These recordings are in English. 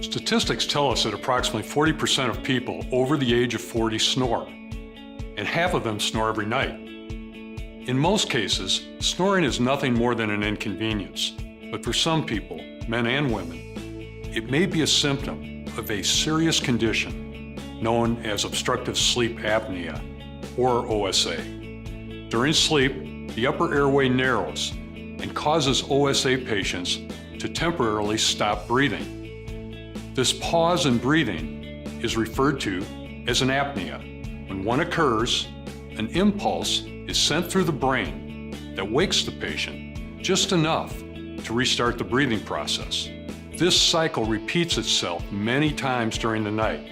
Statistics tell us that approximately 40% of people over the age of 40 snore, and half of them snore every night. In most cases, snoring is nothing more than an inconvenience, but for some people, men and women, it may be a symptom of a serious condition known as obstructive sleep apnea, or OSA. During sleep, the upper airway narrows and causes OSA patients to temporarily stop breathing. This pause in breathing is referred to as an apnea. When one occurs, an impulse is sent through the brain that wakes the patient just enough to restart the breathing process. This cycle repeats itself many times during the night,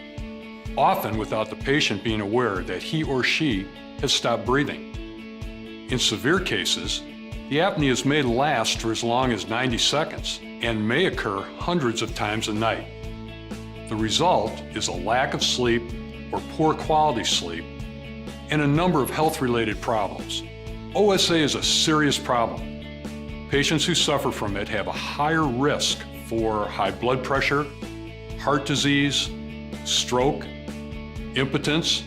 often without the patient being aware that he or she has stopped breathing. In severe cases, the apneas may last for as long as 90 seconds and may occur hundreds of times a night. The result is a lack of sleep or poor quality sleep and a number of health-related problems. OSA is a serious problem. Patients who suffer from it have a higher risk for high blood pressure, heart disease, stroke, impotence,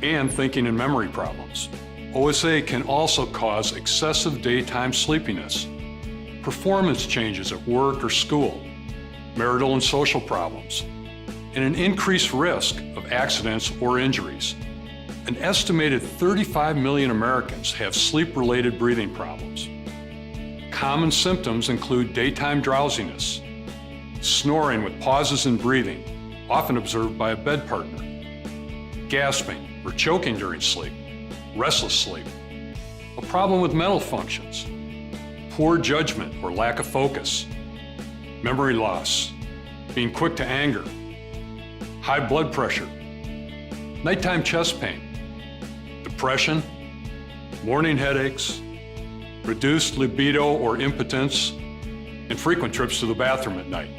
and thinking and memory problems. OSA can also cause excessive daytime sleepiness, performance changes at work or school, marital and social problems, and an increased risk of accidents or injuries. An estimated 35 million Americans have sleep-related breathing problems. Common symptoms include daytime drowsiness, snoring with pauses in breathing, often observed by a bed partner, gasping or choking during sleep, restless sleep, a problem with mental functions, poor judgment or lack of focus, memory loss, being quick to anger, high blood pressure, nighttime chest pain, depression, morning headaches, reduced libido or impotence, and frequent trips to the bathroom at night.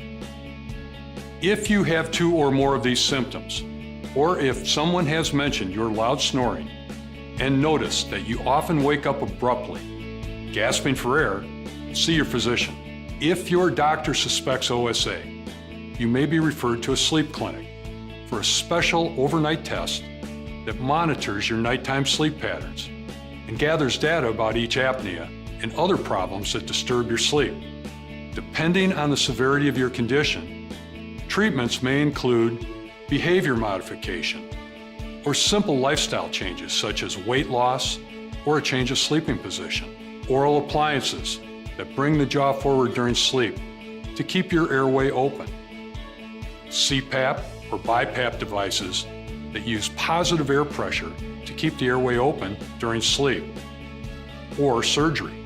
If you have 2 or more of these symptoms, or if someone has mentioned your loud snoring and notice that you often wake up abruptly, gasping for air, see your physician. If your doctor suspects OSA, you may be referred to a sleep clinic for a special overnight test that monitors your nighttime sleep patterns and gathers data about each apnea and other problems that disturb your sleep. Depending on the severity of your condition, treatments may include behavior modification or simple lifestyle changes such as weight loss or a change of sleeping position, oral appliances that bring the jaw forward during sleep to keep your airway open, CPAP or BiPAP devices that use positive air pressure to keep the airway open during sleep, or surgery.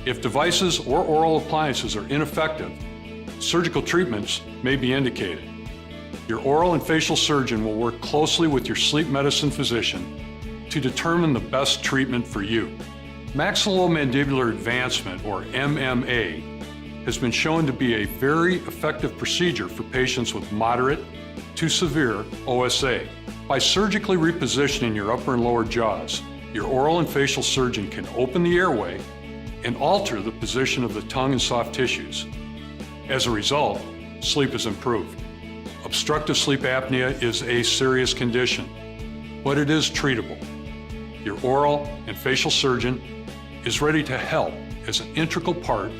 If devices or oral appliances are ineffective, surgical treatments may be indicated. Your oral and facial surgeon will work closely with your sleep medicine physician to determine the best treatment for you. Maxillomandibular advancement, or MMA, has been shown to be a very effective procedure for patients with moderate to severe OSA. By surgically repositioning your upper and lower jaws, your oral and facial surgeon can open the airway and alter the position of the tongue and soft tissues. As a result, sleep is improved. Obstructive sleep apnea is a serious condition, but it is treatable. Your oral and facial surgeon is ready to help as an integral part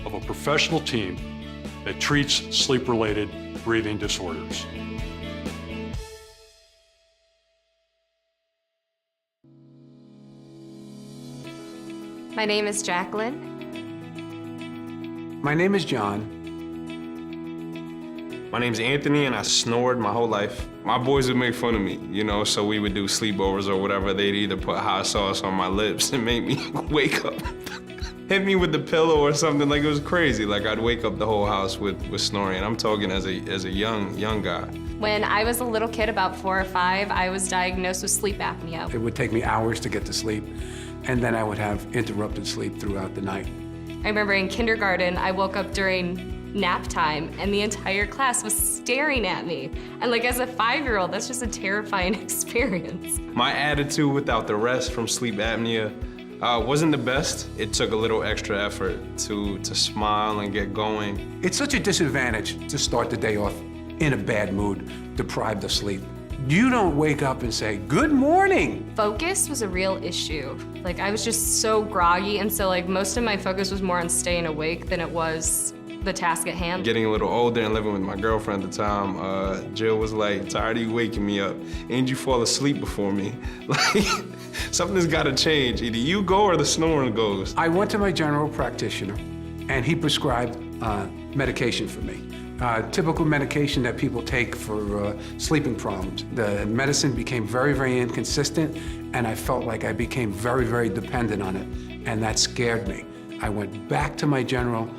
of a professional team that treats sleep-related breathing disorders. My name is Jacqueline. My name is John. My name's Anthony, and I snored my whole life. My boys would make fun of me, so we would do sleepovers or whatever. They'd either put hot sauce on my lips and make me wake up, hit me with the pillow or something. Like, it was crazy. Like, I'd wake up the whole house with snoring. I'm talking as a young guy. When I was a little kid, about 4 or 5, I was diagnosed with sleep apnea. It would take me hours to get to sleep, and then I would have interrupted sleep throughout the night. I remember in kindergarten, I woke up during nap time, and the entire class was staring at me. And as a 5-year-old, that's just a terrifying experience. My attitude without the rest from sleep apnea wasn't the best. It took a little extra effort to smile and get going. It's such a disadvantage to start the day off in a bad mood, deprived of sleep. You don't wake up and say, good morning. Focus was a real issue. Like, I was just so groggy, and so like most of my focus was more on staying awake than it was the task at hand. Getting a little older and living with my girlfriend at the time, Jill was like, tired of you waking me up. Ain't you fall asleep before me? Like, something's gotta change. Either you go or the snoring goes. I went to my general practitioner, and he prescribed medication for me. Typical medication that people take for sleeping problems. The medicine became very, very inconsistent, and I felt like I became very, very dependent on it, and that scared me. I went back to my general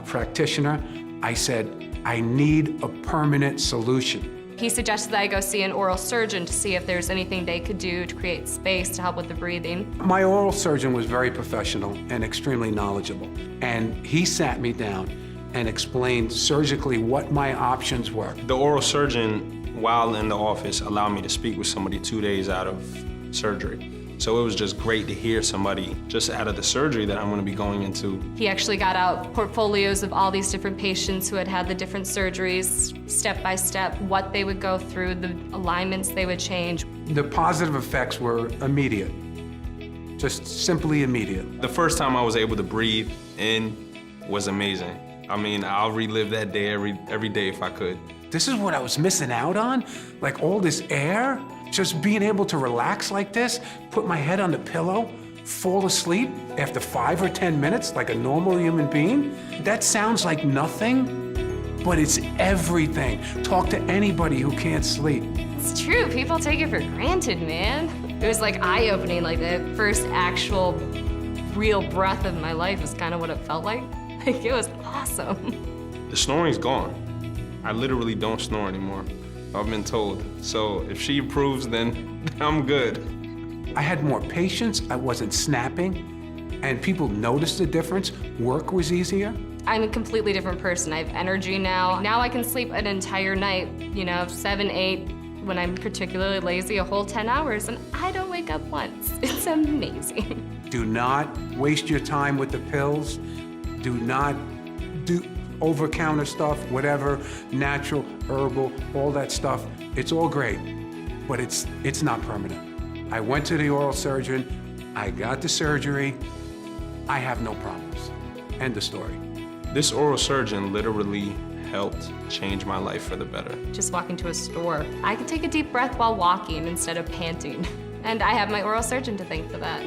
practitioner. I said, I need a permanent solution. He suggested that I go see an oral surgeon to see if there's anything they could do to create space to help with the breathing. My oral surgeon was very professional and extremely knowledgeable, and he sat me down and explained surgically what my options were. The oral surgeon, while in the office, allowed me to speak with somebody 2 days out of surgery. So it was just great to hear somebody just out of the surgery that I'm gonna be going into. He actually got out portfolios of all these different patients who had had the different surgeries, step by step, what they would go through, the alignments they would change. The positive effects were immediate, just simply immediate. The first time I was able to breathe in was amazing. I mean, I'll relive that day every day if I could. This is what I was missing out on? Like all this air? Just being able to relax like this, put my head on the pillow, fall asleep after 5 or 10 minutes like a normal human being? That sounds like nothing, but it's everything. Talk to anybody who can't sleep. It's true, people take it for granted, man. It was like eye-opening, like the first actual real breath of my life is kind of what it felt like. Like, it was awesome. The snoring's gone. I literally don't snore anymore. I've been told. So if she approves, then I'm good. I had more patience, I wasn't snapping, and people noticed the difference. Work was easier. I'm a completely different person. I have energy now. Now I can sleep an entire night, 7, 8, when I'm particularly lazy, a whole 10 hours, and I don't wake up once. It's amazing. Do not waste your time with the pills. Do not do over-counter stuff, whatever, natural, herbal, all that stuff. It's all great, but it's not permanent. I went to the oral surgeon, I got the surgery, I have no problems. End of story. This oral surgeon literally helped change my life for the better. Just walking to a store, I could take a deep breath while walking instead of panting. And I have my oral surgeon to thank for that.